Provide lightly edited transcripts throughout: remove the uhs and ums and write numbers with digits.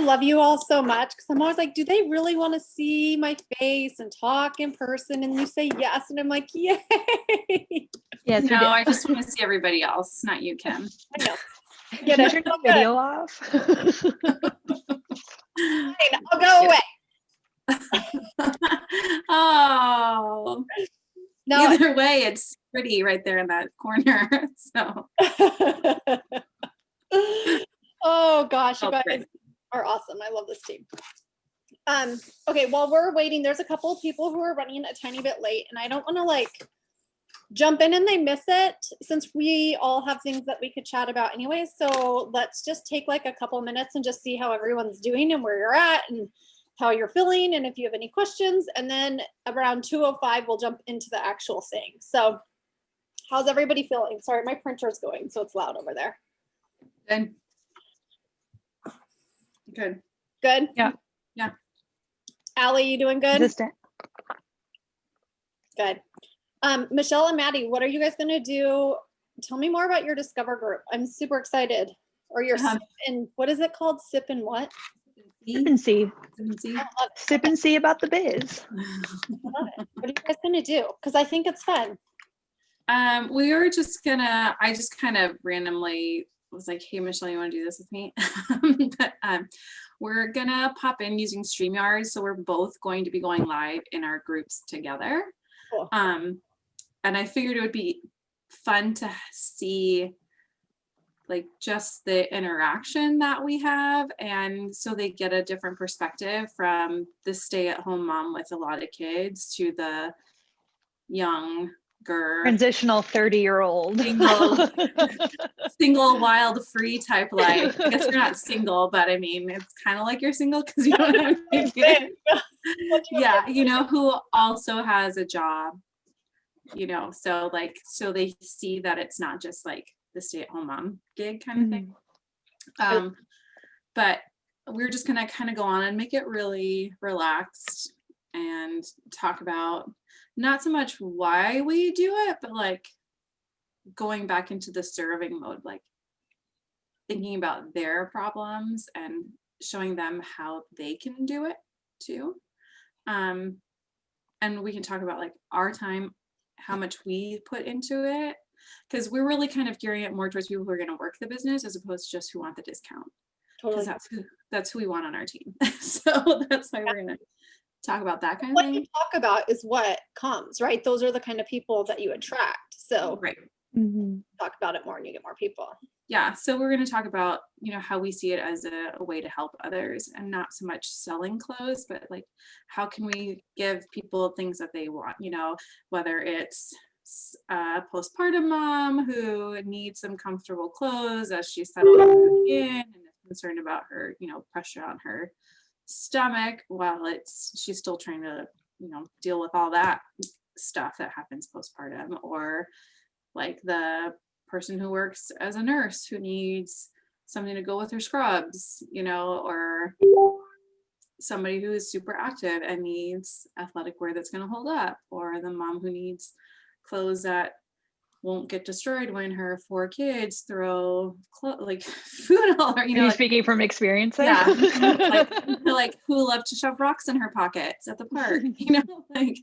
love you all so much because I'm always like, do they really want to see my face and talk in person? And you say yes, and I'm like, yay. Yes, No, I just want to see everybody else, not you, Kim. I know. Get it. Turn the video off. Fine, I'll go away. Oh, No. either way, it's pretty right there in that corner. So. Oh gosh, you Oh, guys great. are awesome. I love this team. Okay, while we're waiting, there's a couple of people who are running a tiny bit late, and I don't want to like jump in and they miss it since we all have things that we could chat about anyway. So let's just take like a couple minutes and just see how everyone's doing and where you're at and how you're feeling and if you have any questions. And then around 2:05, we'll jump into the actual thing. So how's everybody feeling? Sorry, my printer's going, so it's loud over there. Good. Good. Good? Yeah. Yeah. Allie, you doing good? Resistant. Good. Michelle and Maddie, what are you guys going to do? Tell me more about your Discover group. I'm super excited. Or your sip and what is it called? Sip and what? Sip and see. I love it. Sip and see about the biz. I love it. What are you guys going to do? Because I think it's fun. We were just gonna, I just kind of randomly was like, hey, Michelle, you want to do this with me? But we're gonna pop in using StreamYard. So we're both going to be going live in our groups together. Cool. And I figured it would be fun to see like just the interaction that we have. And so they get a different perspective from the stay-at-home mom with a lot of kids to the younger Transitional 30-year-old. Single wild free type life. I guess you're not single, but I mean it's kind of like you're single because you don't have any kids. Yeah, you know, who also has a job, you know, so like so they see that it's not just like the stay-at-home mom gig kind of thing. But we're just gonna kind of go on and make it really relaxed and talk about not so much why we do it, but like going back into the serving mode, like thinking about their problems and showing them how they can do it too. And we can talk about like our time, how much we put into it, because we're really kind of gearing it more towards people who are going to work the business as opposed to just who want the discount. Totally. Because that's who we want on our team. So that's why we're going to talk about that kind of what thing. you talk about is what comes, right? Those are the kind of people that you attract. So Right. talk about it more and you get more people. Yeah, so we're going to talk about, you know, how we see it as a way to help others and not so much selling clothes, but like how can we give people things that they want, you know, whether it's a postpartum mom who needs some comfortable clothes as she's settling in and is concerned about her, you know, pressure on her stomach while she's still trying to, you know, deal with all that stuff that happens postpartum, or like the person who works as a nurse who needs something to go with her scrubs, you know, or somebody who is super active and needs athletic wear that's going to hold up, or the mom who needs clothes that won't get destroyed when her 4 kids throw like food all over, you know. Are you like, speaking from experience there? yeah, like who love to shove rocks in her pockets at the park, you know, like,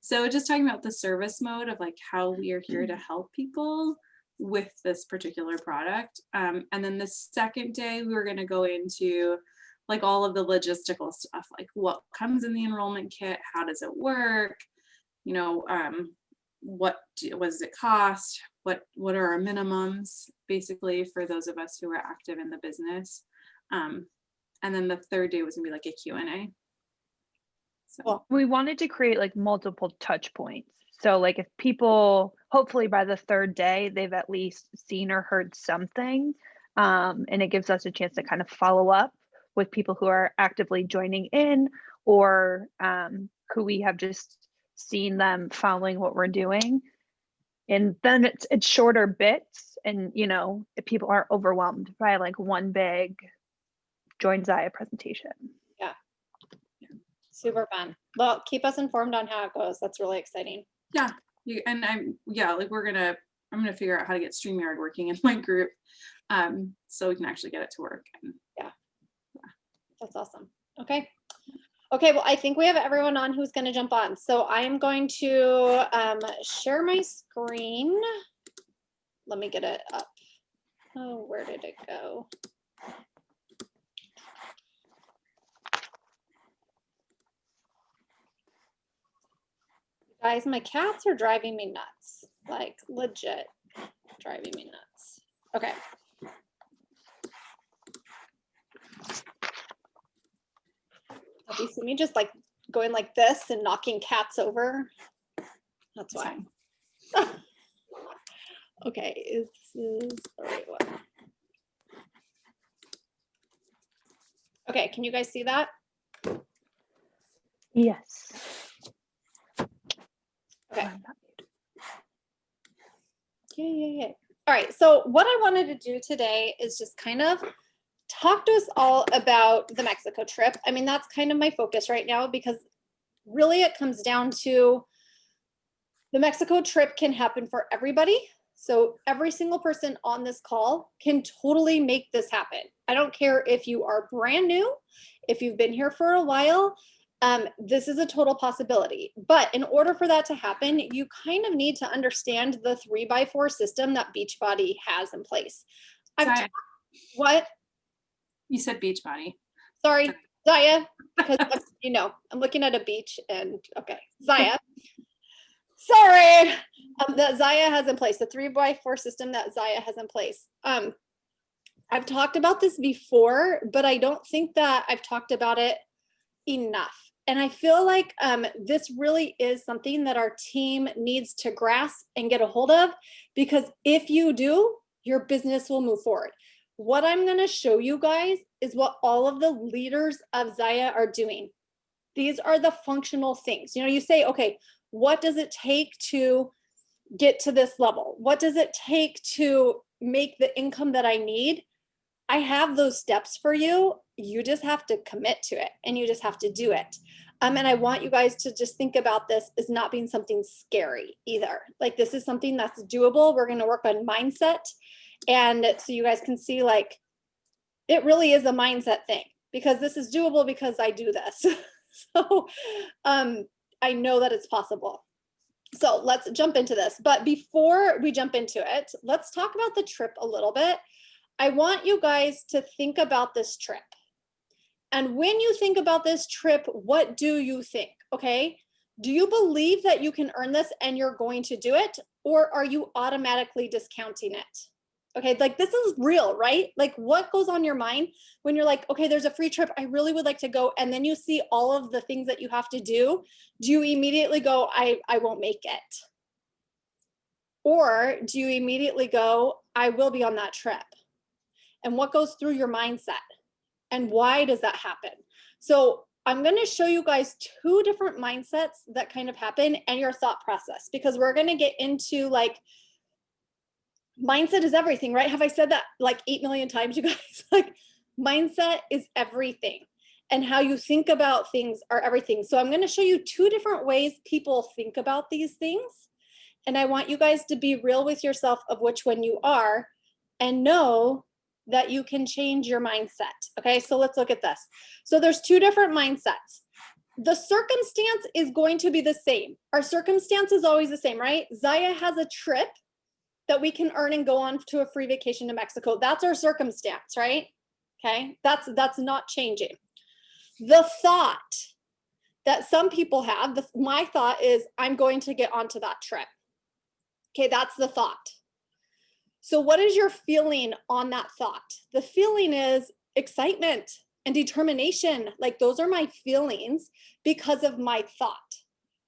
so just talking about the service mode of like how we are here to help people with this particular product. And then the second day we were going to go into like all of the logistical stuff, like what comes in the enrollment kit, how does it work, you know, what does it cost, what are our minimums basically for those of us who are active in the business. And then the third day was gonna be like a Q&A. So Cool. We wanted to create like multiple touch points. So like if people, hopefully by the third day, they've at least seen or heard something, and it gives us a chance to kind of follow up with people who are actively joining in, or who we have just seen them following what we're doing. And then it's shorter bits, and you know, if people aren't overwhelmed by like one big join ZYIA presentation. Yeah. Super fun. Well, keep us informed on how it goes. That's really exciting. yeah, like I'm gonna figure out how to get StreamYard working in my group, so we can actually get it to work. And That's awesome. Okay. Okay, well, I think we have everyone on who's going to jump on. So I am going to share my screen. Let me get it up. Oh, where did it go? Guys, my cats are driving me nuts. Like, legit driving me nuts. Okay. Have you seen me just like going like this and knocking cats over? That's why. Okay, this is the right one. Okay, can you guys see that? Yes. Okay. Yeah. All right, so what I wanted to do today is just kind of talk to us all about the Mexico trip. I mean, that's kind of my focus right now because really it comes down to the Mexico trip can happen for everybody. So every single person on this call can totally make this happen. I don't care if you are brand new, if you've been here for a while, this is a total possibility. But in order for that to happen, you kind of need to understand the 3x4 system that Beachbody has in place. What? You said Beachbody. Sorry, ZYIA, because you know, I'm looking at a beach and okay, ZYIA. Sorry, that ZYIA has in place, the 3x4 system that ZYIA has in place. I've talked about this before, but I don't think that I've talked about it enough. And I feel like this really is something that our team needs to grasp and get a hold of, because if you do, your business will move forward. What I'm going to show you guys is what all of the leaders of ZYIA are doing. These are the functional things. You know, you say, okay, what does it take to get to this level? What does it take to make the income that I need? I have those steps for you. You just have to commit to it and you just have to do it. And I want you guys to just think about this as not being something scary either. Like, this is something that's doable. We're going to work on mindset. And so you guys can see, like, it really is a mindset thing, because this is doable because I do this. So I know that it's possible. So let's jump into this. But before we jump into it, let's talk about the trip a little bit. I want you guys to think about this trip. And when you think about this trip, what do you think? Okay. Do you believe that you can earn this and you're going to do it? Or are you automatically discounting it? Okay, like, this is real, right? Like, what goes on your mind when you're like, okay, there's a free trip, I really would like to go, and then you see all of the things that you have to do? Do you immediately go, I won't make it? Or do you immediately go, I will be on that trip? And what goes through your mindset? And why does that happen? So I'm going to show you guys two different mindsets that kind of happen and your thought process, because we're going to get into, like, mindset is everything, right? Have I said that like 8 million times, you guys? Like, mindset is everything, and how you think about things are everything. So I'm going to show you two different ways people think about these things. And I want you guys to be real with yourself of which one you are, and know that you can change your mindset. Okay, so let's look at this. So there's two different mindsets. The circumstance is going to be the same. Our circumstance is always the same, right? ZYIA has a trip that we can earn and go on to a free vacation to Mexico. That's our circumstance, right? Okay, that's not changing. The thought that some people have, my thought is, I'm going to get onto that trip. Okay, that's the thought. So what is your feeling on that thought? The feeling is excitement and determination. Like, those are my feelings because of my thought,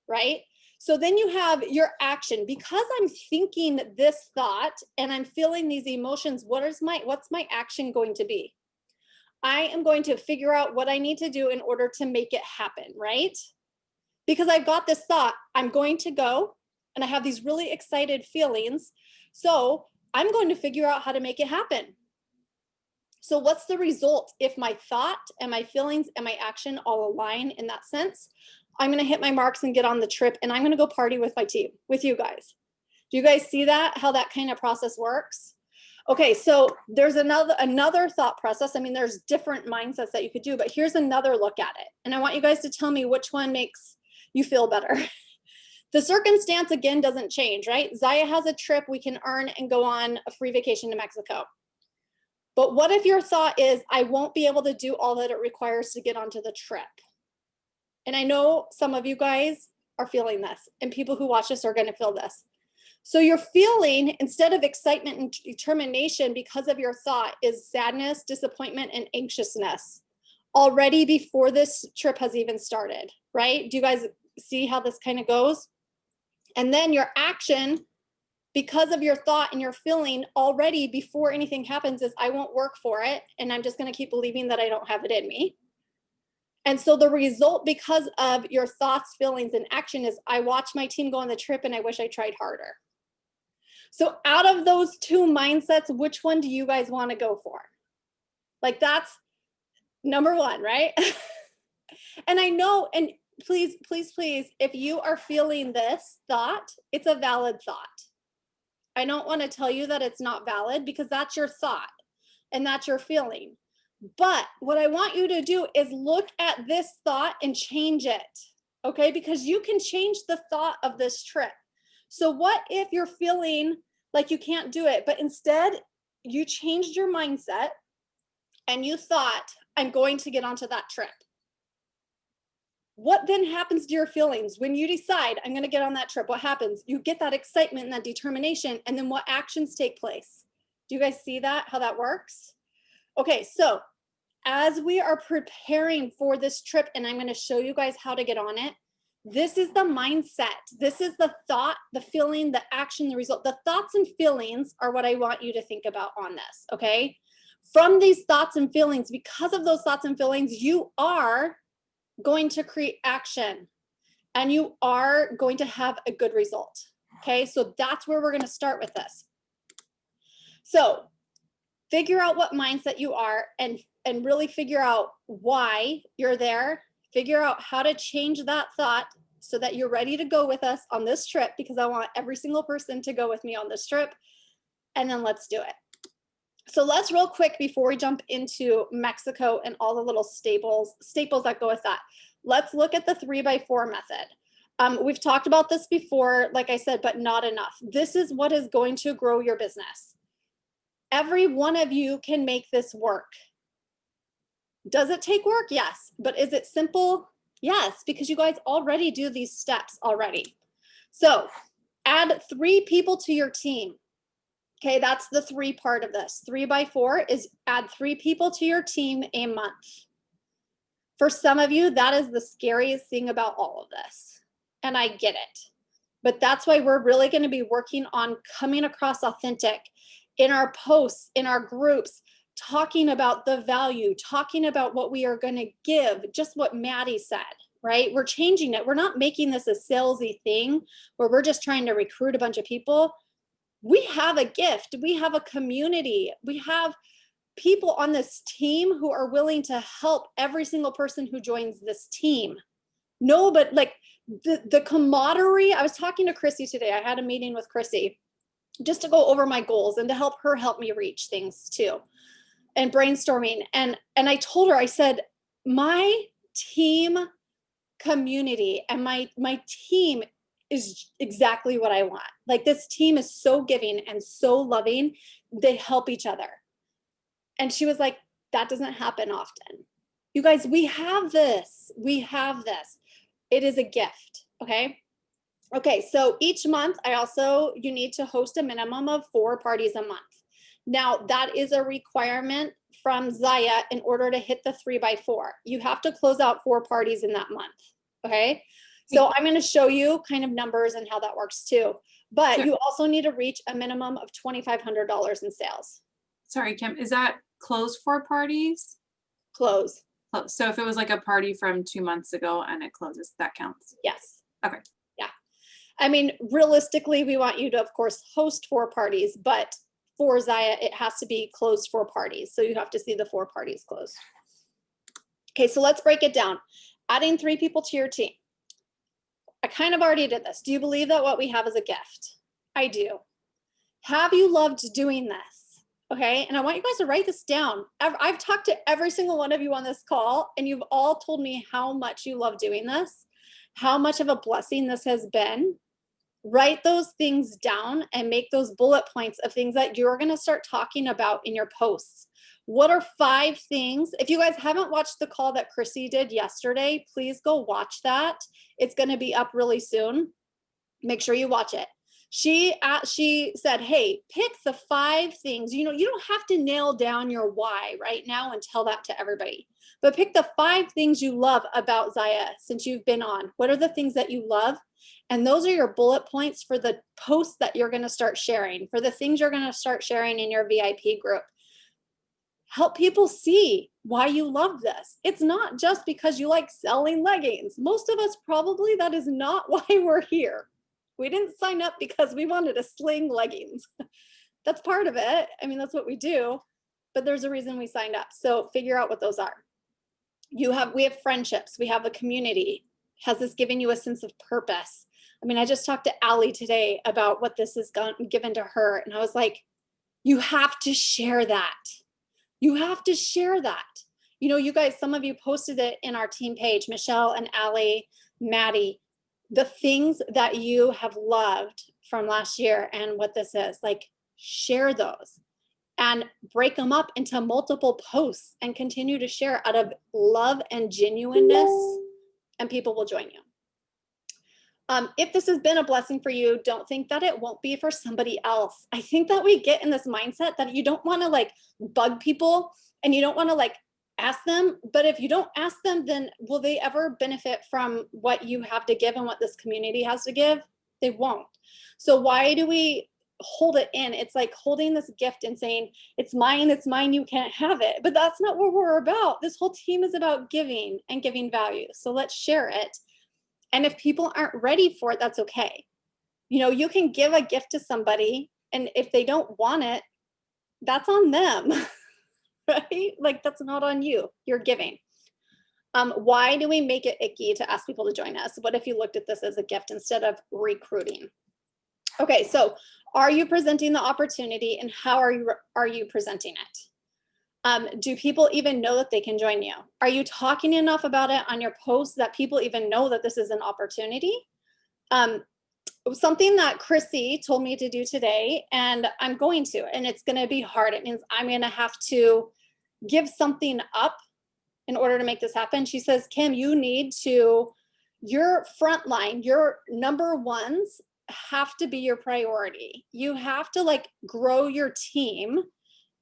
right? So then you have your action. Because I'm thinking this thought and I'm feeling these emotions, what's my action going to be? I am going to figure out what I need to do in order to make it happen, right? Because I've got this thought, I'm going to go, and I have these really excited feelings. So I'm going to figure out how to make it happen. So what's the result if my thought and my feelings and my action all align in that sense? I'm going to hit my marks and get on the trip, and I'm going to go party with my team, with you guys. Do you guys see that, how that kind of process works? Okay, so there's another thought process. I mean, there's different mindsets that you could do, but here's another look at it. And I want you guys to tell me which one makes you feel better. The circumstance, again, doesn't change, right? ZYIA has a trip we can earn and go on a free vacation to Mexico. But what if your thought is, I won't be able to do all that it requires to get onto the trip? And I know some of you guys are feeling this, and people who watch this are going to feel this. So your feeling, instead of excitement and determination because of your thought, is sadness, disappointment, and anxiousness already before this trip has even started, right? Do you guys see how this kind of goes? And then your action, because of your thought and your feeling already before anything happens, is I won't work for it, and I'm just going to keep believing that I don't have it in me. And so the result, because of your thoughts, feelings, and action, is I watch my team go on the trip and I wish I tried harder. So out of those two mindsets, which one do you guys want to go for? Like, that's number one, right? And I know, and please, please, please, if you are feeling this thought, it's a valid thought. I don't want to tell you that it's not valid, because that's your thought and that's your feeling. But what I want you to do is look at this thought and change it, okay? Because you can change the thought of this trip. So what if you're feeling like you can't do it, but instead you changed your mindset and you thought, I'm going to get onto that trip? What then happens to your feelings when you decide, I'm going to get on that trip? What happens? You get that excitement and that determination, and then what actions take place? Do you guys see that, how that works? Okay, so as we are preparing for this trip, and I'm going to show you guys how to get on it, this is the mindset. This is the thought, the feeling, the action, the result. The thoughts and feelings are what I want you to think about on this, okay? From these thoughts and feelings, because of those thoughts and feelings, you are going to create action, and you are going to have a good result, okay? So that's where we're going to start with this. So figure out what mindset you are, and really figure out why you're there. Figure out how to change that thought so that you're ready to go with us on this trip, because I want every single person to go with me on this trip. And then let's do it. So let's real quick, before we jump into Mexico and all the little staples that go with that, let's look at the 3x4 method. We've talked about this before, like I said, but not enough. This is what is going to grow your business. Every one of you can make this work. Does it take work? Yes. But is it simple? Yes, because you guys already do these steps already. So add 3 people to your team. Okay, that's the 3 part of this. 3x4 is add 3 people to your team a month. For some of you, that is the scariest thing about all of this. And I get it. But that's why we're really going to be working on coming across authentic in our posts, in our groups, talking about the value, talking about what we are going to give, just what Maddie said, right? We're changing it. We're not making this a salesy thing where we're just trying to recruit a bunch of people. We have a gift. We have a community. We have people on this team who are willing to help every single person who joins this team. No, but like the camaraderie, I was talking to Chrissy today. I had a meeting with Chrissy just to go over my goals and to help her help me reach things too, and brainstorming. And I told her, I said, my team community and my team is exactly what I want. Like, this team is so giving and so loving. They help each other. And she was like, that doesn't happen often. You guys, we have this. We have this. It is a gift. Okay. Okay. So each month, you need to host a minimum of 4 parties a month. Now, that is a requirement from ZYIA in order to hit the 3x4. You have to close out 4 parties in that month. Okay. So I'm going to show you kind of numbers and how that works too. But Sure. you also need to reach a minimum of $2,500 in sales. Sorry, Kim, is that closed for parties? Close. Close. So if it was like a party from 2 months ago and it closes, that counts. Yes. Okay. Yeah. I mean, realistically, we want you to, of course, host 4 parties, but for ZYIA, it has to be closed 4 parties. So you have to see the 4 parties closed. Okay, so let's break it down. Adding 3 people to your team. I kind of already did this. Do you believe that what we have is a gift? I do. Have you loved doing this? Okay. And I want you guys to write this down. I've talked to every single one of you on this call, and you've all told me how much you love doing this, how much of a blessing this has been. Write those things down and make those bullet points of things that you're going to start talking about in your posts. What are 5 things? If you guys haven't watched the call that Chrissy did yesterday, please go watch that. It's going to be up really soon. Make sure you watch it. She said, hey, pick the 5 things. You don't have to nail down your why right now and tell that to everybody, but pick the 5 things you love about ZYIA since you've been on. What are the things that you love? And those are your bullet points for the posts that you're going to start sharing, for the things you're going to start sharing in your VIP group. Help people see why you love this. It's not just because you like selling leggings. Most of us probably, that is not why we're here. We didn't sign up because we wanted to sling leggings. That's part of it. I mean, that's what we do, but there's a reason we signed up. So figure out what those are. We have friendships. We have a community. Has this given you a sense of purpose? I mean, I just talked to Allie today about what this has given to her. And I was like, you have to share that. You have to share that. You guys, some of you posted it in our team page, Michelle and Allie, Maddie, the things that you have loved from last year and what this is, like, share those and break them up into multiple posts and continue to share out of love and genuineness, and people will join you. If this has been a blessing for you, don't think that it won't be for somebody else. I think that we get in this mindset that you don't want to like bug people and you don't want to like ask them, but if you don't ask them, then will they ever benefit from what you have to give and what this community has to give? They won't. So why do we hold it in? It's like holding this gift and saying, it's mine, you can't have it. But that's not what we're about. This whole team is about giving and giving value. So let's share it. And if people aren't ready for it, that's okay. You can give a gift to somebody, and if they don't want it, that's on them, right? Like, that's not on you. You're giving. Why do we make it icky to ask people to join us? What if you looked at this as a gift instead of recruiting? Okay, so are you presenting the opportunity, and how are you presenting it? Do people even know that they can join you? Are you talking enough about it on your posts that people even know that this is an opportunity? Something that Chrissy told me to do today, and I'm going to, and it's going to be hard. It means I'm going to have to give something up in order to make this happen. She says, Kim, your front line, your number ones have to be your priority. You have to like grow your team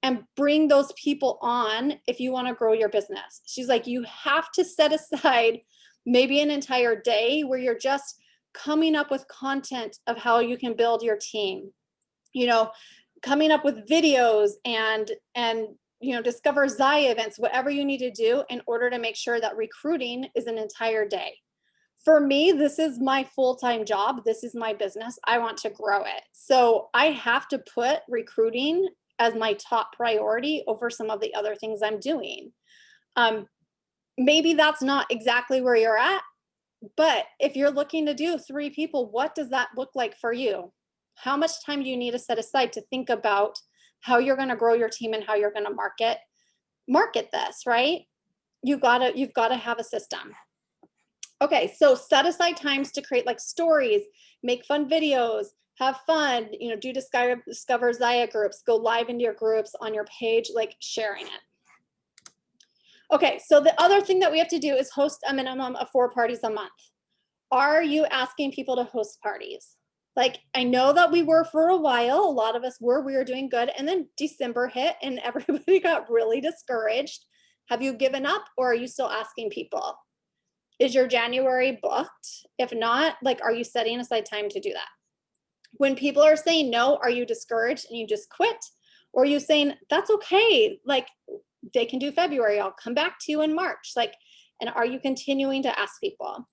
and bring those people on if you want to grow your business. She's like, you have to set aside maybe an entire day where you're just coming up with content of how you can build your team, coming up with videos and discover ZYIA events, whatever you need to do in order to make sure that recruiting is an entire day. For me, this is my full-time job. This is my business. I want to grow it. So I have to put recruiting as my top priority over some of the other things I'm doing. Maybe that's not exactly where you're at, but if you're looking to do 3 people, what does that look like for you? How much time do you need to set aside to think about how you're going to grow your team and how you're going to market this, right? You've got to have a system. Okay, so set aside times to create like stories, make fun videos, have fun, do discover ZYIA groups, go live into your groups on your page, like sharing it. Okay, so the other thing that we have to do is host a minimum of 4 parties a month. Are you asking people to host parties? Like, I know that we were for a while, a lot of us we were doing good, and then December hit and everybody got really discouraged. Have you given up, or are you still asking people? Is your January booked? If not, like, are you setting aside time to do that? When people are saying no, are you discouraged and you just quit? Or are you saying, that's okay, like, they can do February, I'll come back to you in March? Like, and are you continuing to ask people?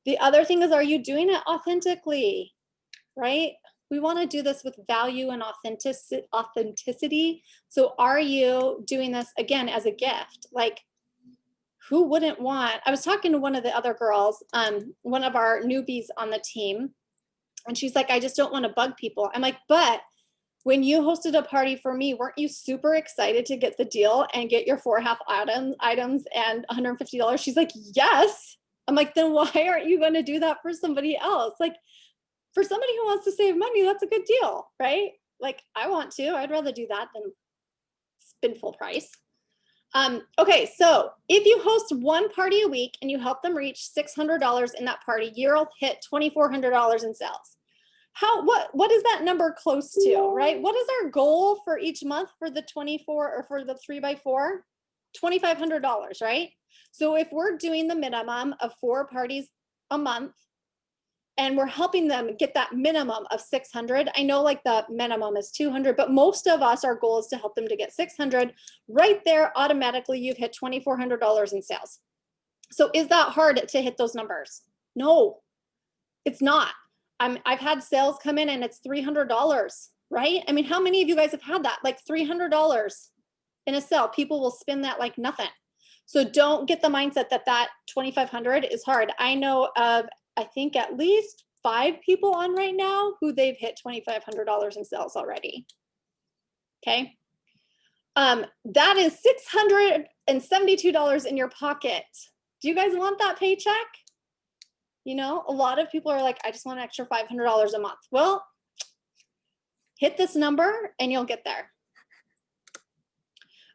The other thing is, are you doing it authentically, right? We want to do this with value and authenticity. So are you doing this, again, as a gift? Like, who wouldn't want, I was talking to one of the other girls, one of our newbies on the team, and she's like, I just don't want to bug people. I'm like, but when you hosted a party for me, weren't you super excited to get the deal and get your 4 half items and $150? She's like, yes. I'm like, then why aren't you going to do that for somebody else? Like, for somebody who wants to save money, that's a good deal, right? Like, I want to. I'd rather do that than spend full price. Okay, so if you host one party a week and you help them reach $600 in that party, you'll hit $2,400 in sales. What is that number close to, right? What is our goal for each month for the 24 or for the 3x4? $2,500, right? So if we're doing the minimum of 4 parties a month and we're helping them get that minimum of 600, I know like the minimum is 200, but most of us, our goal is to help them to get 600. Right there, automatically you've hit $2,400 in sales. So is that hard to hit those numbers? No, it's not. I've had sales come in and it's $300, right? I mean, how many of you guys have had that? Like $300 in a sale, people will spend that like nothing. So don't get the mindset that that 2,500 is hard. I know of, I think at least 5 people on right now who they've hit $2,500 in sales already. Okay. That is $672 in your pocket. Do you guys want that paycheck? You know, a lot of people are like, I just want an extra $500 a month. Well, hit this number and you'll get there.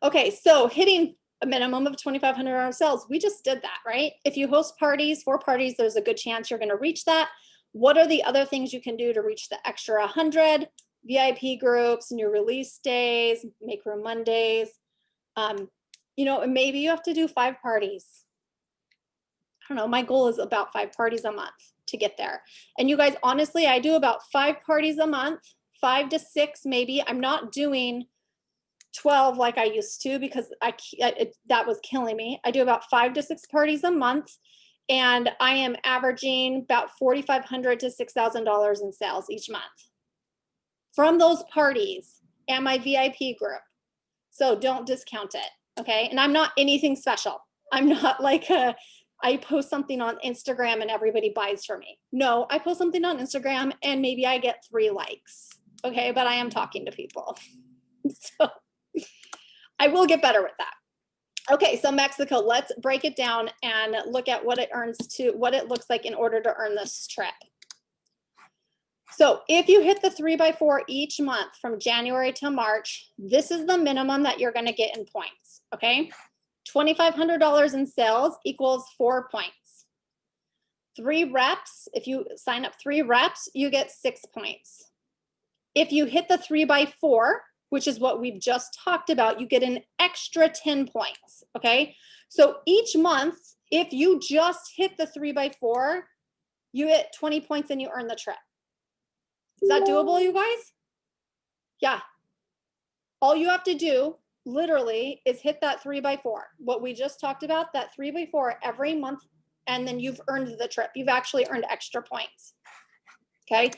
Okay, so hitting a minimum of $2,500 sales, we just did that, right? If you host parties, 4 parties, there's a good chance you're going to reach that. What are the other things you can do to reach the extra 100? VIP groups, new release days, make room Mondays. You know, and maybe you have to do 5 parties. I don't know, my goal is about 5 parties a month to get there. And you guys, honestly, I do about 5 parties a month, 5 to 6 maybe. I'm not doing 12 like I used to because that was killing me. I do about 5 to 6 parties a month, and I am averaging about $4,500 to $6,000 in sales each month from those parties and my VIP group. So don't discount it, okay? And I'm not anything special. I'm not like I post something on Instagram and everybody buys from me. No, I post something on Instagram and maybe I get 3 likes, okay? But I am talking to people. So I will get better with that. Okay, so Mexico, let's break it down and look at what it earns to, what it looks like in order to earn this trip. So if you hit the 3x4 each month from January to March, this is the minimum that you're gonna get in points, okay? $2,500 in sales equals 4 points. 3 reps, if you sign up 3 reps, you get 6 points. If you hit the 3x4, which is what we've just talked about, you get an extra 10 points, okay? So each month, if you just hit the 3x4, you get 20 points and you earn the trip. Is that doable, you guys? Yeah. All you have to do literally is hit that 3x4. What we just talked about, that 3x4 every month, and then you've earned the trip. You've actually earned extra points. Okay.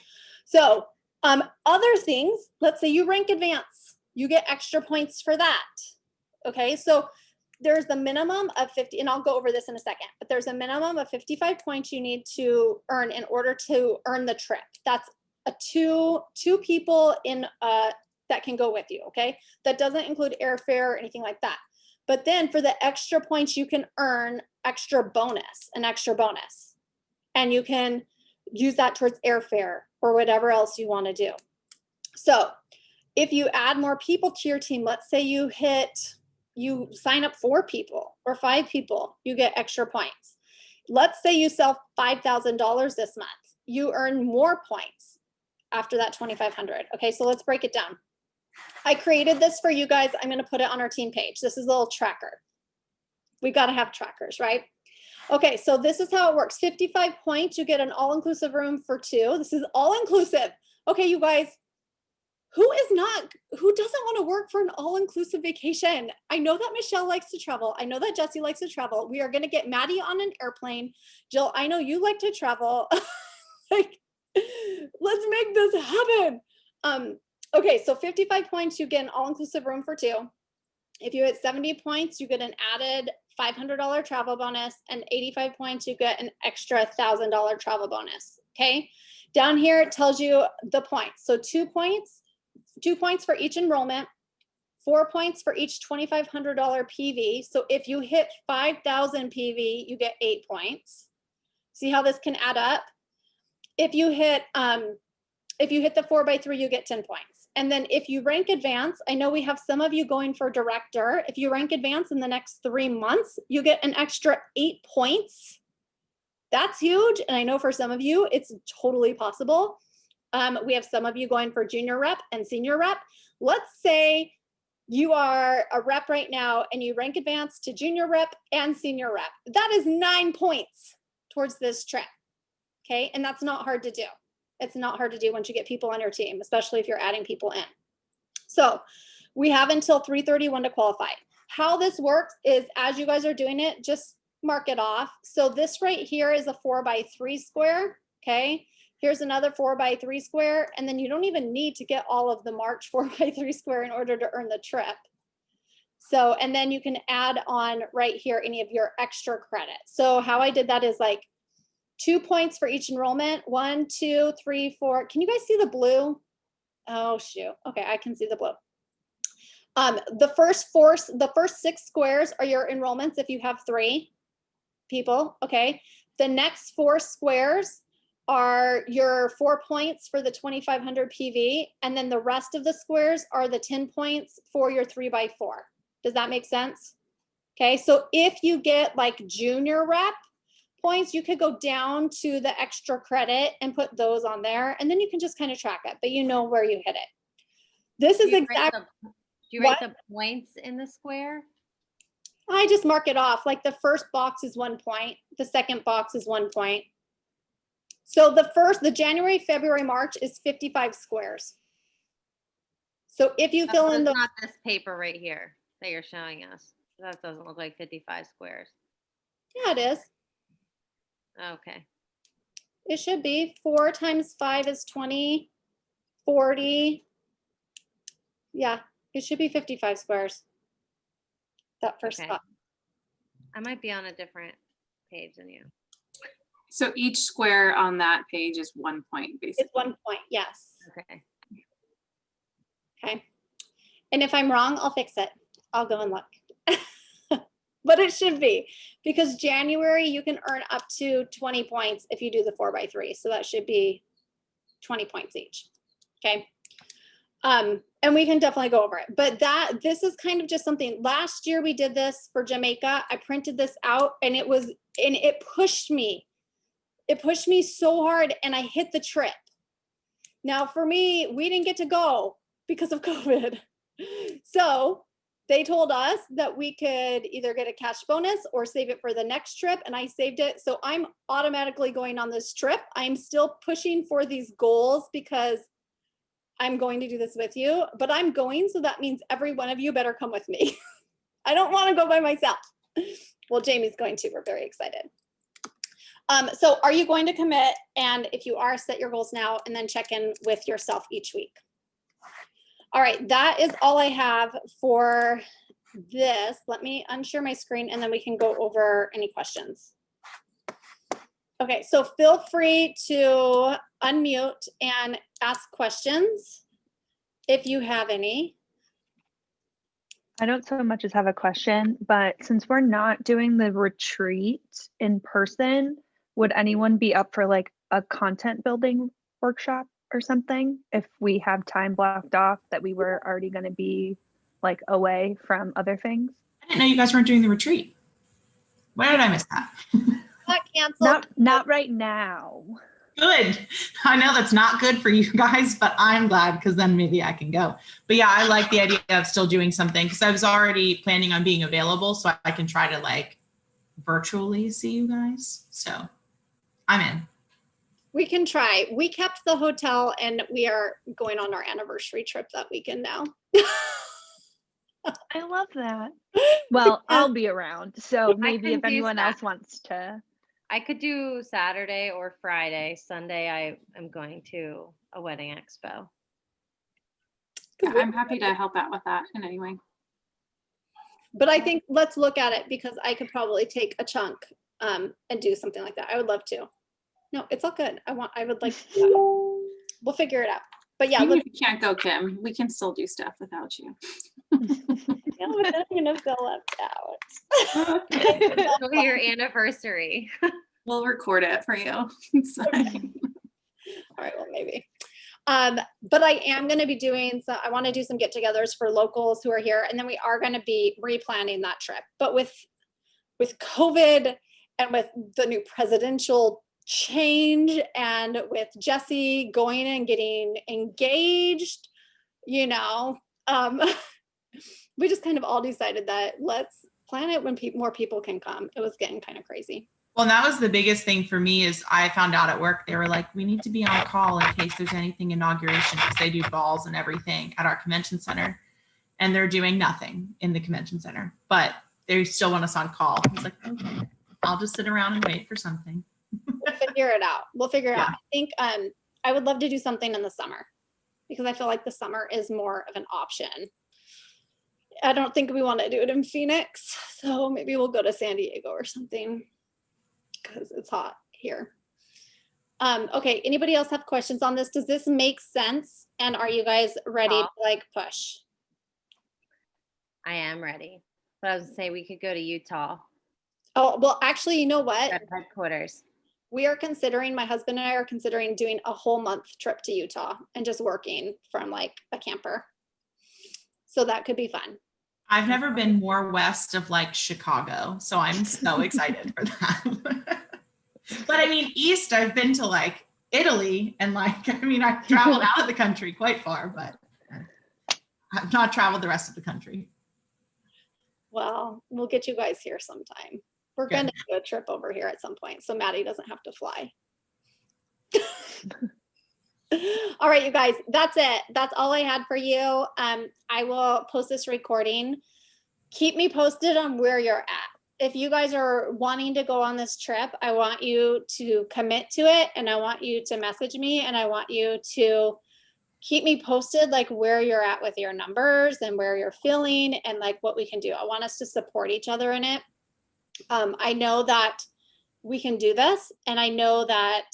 So other things, let's say you rank advance, you get extra points for that. Okay. So there's the minimum of 50, and I'll go over this in a second, but there's a minimum of 55 points you need to earn in order to earn the trip. That's a two people in that can go with you, okay? That doesn't include airfare or anything like that. But then for the extra points, you can earn an extra bonus. And you can use that towards airfare or whatever else you want to do. So if you add more people to your team, let's say you sign up 4 people or 5 people, you get extra points. Let's say you sell $5,000 this month, you earn more points after that 2,500. Okay, so let's break it down. I created this for you guys. I'm going to put it on our team page. This is a little tracker. We got to have trackers, right? Okay, so this is how it works. 55 points, you get an all-inclusive room for 2. This is all-inclusive. Okay, you guys, who doesn't want to work for an all-inclusive vacation? I know that Michelle likes to travel. I know that Jessie likes to travel. We are going to get Maddie on an airplane. Jill, I know you like to travel. Like, let's make this happen. Okay, so 55 points, you get an all-inclusive room for 2. If you hit 70 points, you get an added $500 travel bonus, and 85 points, you get an extra $1,000 travel bonus, okay? Down here, it tells you the points. So 2 points, 2 points for each enrollment, 4 points for each $2,500 PV. So if you hit 5,000 PV, you get 8 points. See how this can add up? If you hit the 4x3, you get 10 points. And then if you rank advance, I know we have some of you going for director. If you rank advance in the next 3 months, you get an extra 8 points. That's huge. And I know for some of you, it's totally possible. We have some of you going for junior rep and senior rep. Let's say you are a rep right now and you rank advance to junior rep and senior rep. That is 9 points towards this trip. Okay. And that's not hard to do. It's not hard to do once you get people on your team, especially if you're adding people in. So we have until 3/31 to qualify. How this works is as you guys are doing it, just mark it off. So this right here is a 4x3 square. Okay. Here's another 4x3 square. And then you don't even need to get all of the marked 4x3 square in order to earn the trip. So, and then you can add on right here any of your extra credits. So how I did that is like 2 points for each enrollment. 1, 2, 3, 4. Can you guys see the blue? Oh shoot. Okay, I can see the blue. The first 6 squares are your enrollments if you have 3 people. Okay. The next 4 squares are your 4 points for the 2,500 PV. And then the rest of the squares are the 10 points for your 3x4. Does that make sense? Okay. So if you get like junior rep points, you could go down to the extra credit and put those on there. And then you can just kind of track it, but you know where you hit it. This is exactly. Do you write the points in the square? I just mark it off. Like the first box is 1 point. The second box is 1 point. So the January, February, March is 55 squares. So if you fill in the. Not this paper right here that you're showing us. That doesn't look like 55 squares. Yeah, it is. Okay. It should be 4 times 5 is 20, 40. Yeah, it should be 55 squares. That first spot. I might be on a different page than you. So each square on that page is 1 point, basically. It's 1 point, yes. Okay. Okay. And if I'm wrong, I'll fix it. I'll go and look. But it should be, because January you can earn up to 20 points if you do the 4x3. So that should be 20 points each. Okay. And we can definitely go over it, but this is kind of just something. Last year we did this for Jamaica. I printed this out and it pushed me. It pushed me so hard and I hit the trip. Now for me, we didn't get to go because of COVID. So they told us that we could either get a cash bonus or save it for the next trip. And I saved it. So I'm automatically going on this trip. I'm still pushing for these goals because I'm going to do this with you, but I'm going. So that means every one of you better come with me. I don't want to go by myself. Well, Jamie's going to. We're very excited. So are you going to commit? And if you are, set your goals now and then check in with yourself each week. All right, that is all I have for this. Let me unshare my screen and then we can go over any questions. Okay, so feel free to unmute and ask questions if you have any. I don't so much as have a question, but since we're not doing the retreat in person, would anyone be up for like a content building workshop or something if we have time blocked off that we were already going to be like away from other things? I didn't know you guys weren't doing the retreat. Why did I miss that? Not canceled. Not right now. Good. I know that's not good for you guys, but I'm glad because then maybe I can go. But yeah, I like the idea of still doing something because I was already planning on being available so I can try to like virtually see you guys. So I'm in. We can try. We kept the hotel and we are going on our anniversary trip that weekend now. I love that. Well, I'll be around. So maybe if can do anyone else wants to. I could do Saturday or Friday. Sunday, I am going to a wedding expo. Yeah, I'm happy to help out with that in any way. But I think let's look at it because I could probably take a chunk and do something like that. I would love to. No, it's all good. I would like to do that. We'll figure it out. But yeah, Even look, if you can't go, Kim, we can still do stuff without you. no, then I'm gonna feel left out. Enjoy your anniversary. We'll record it for you. So- All right, well, maybe. But I am going to be doing, so I want to do some get-togethers for locals who are here, and then we are going to be replanning that trip. But with COVID and with the new presidential change and with Jesse going and getting engaged, you know, we just kind of all decided that let's plan it when more people can come. It was getting kind of crazy. Well, that was the biggest thing for me is I found out at work, they were like, we need to be on call in case there's anything inauguration because they do balls and everything at our convention center. And they're doing nothing in the convention center, but they still want us on call. I was like, okay, I'll just sit around and wait for something. We'll figure it out. We'll figure it out. Yeah. I think I would love to do something in the summer because I feel like the summer is more of an option. I don't think we want to do it in Phoenix, so maybe we'll go to San Diego or something because it's hot here. Okay, anybody else have questions on this? Does this make sense? And are you guys ready to like push? I am ready. But I was gonna say we could go to Utah, Oh, well, actually, you know what? at headquarters. We are considering, my husband and I are considering doing a whole month trip to Utah and just working from like a camper. So that could be fun. I've never been more west of like Chicago, so I'm so excited for that. But I mean, east, I've been to like Italy and like, I mean, I've traveled out of the country quite far, but I've not traveled the rest of the country. Well, we'll get you guys here sometime. We're Good. going to do a trip over here at some point, so Maddie doesn't have to fly. All right, you guys, that's it. That's all I had for you. I will post this recording. Keep me posted on where you're at. If you guys are wanting to go on this trip, I want you to commit to it, and I want you to message me, and I want you to keep me posted, like where you're at with your numbers and where you're feeling and like what we can do. I want us to support each other in it. I know that we can do this, and I know that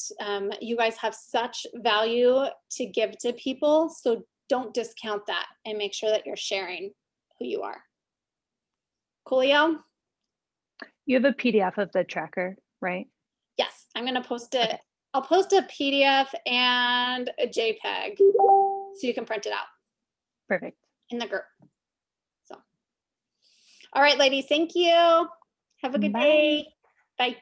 you guys have such value to give to people, so don't discount that and make sure that you're sharing who you are. Coolio? You have a PDF of the tracker, right? Yes, I'm gonna post it. I'll post a PDF and a JPEG so you can print it out Perfect. in the group. So, all right, ladies, thank you. Have a good Bye. day. Bye.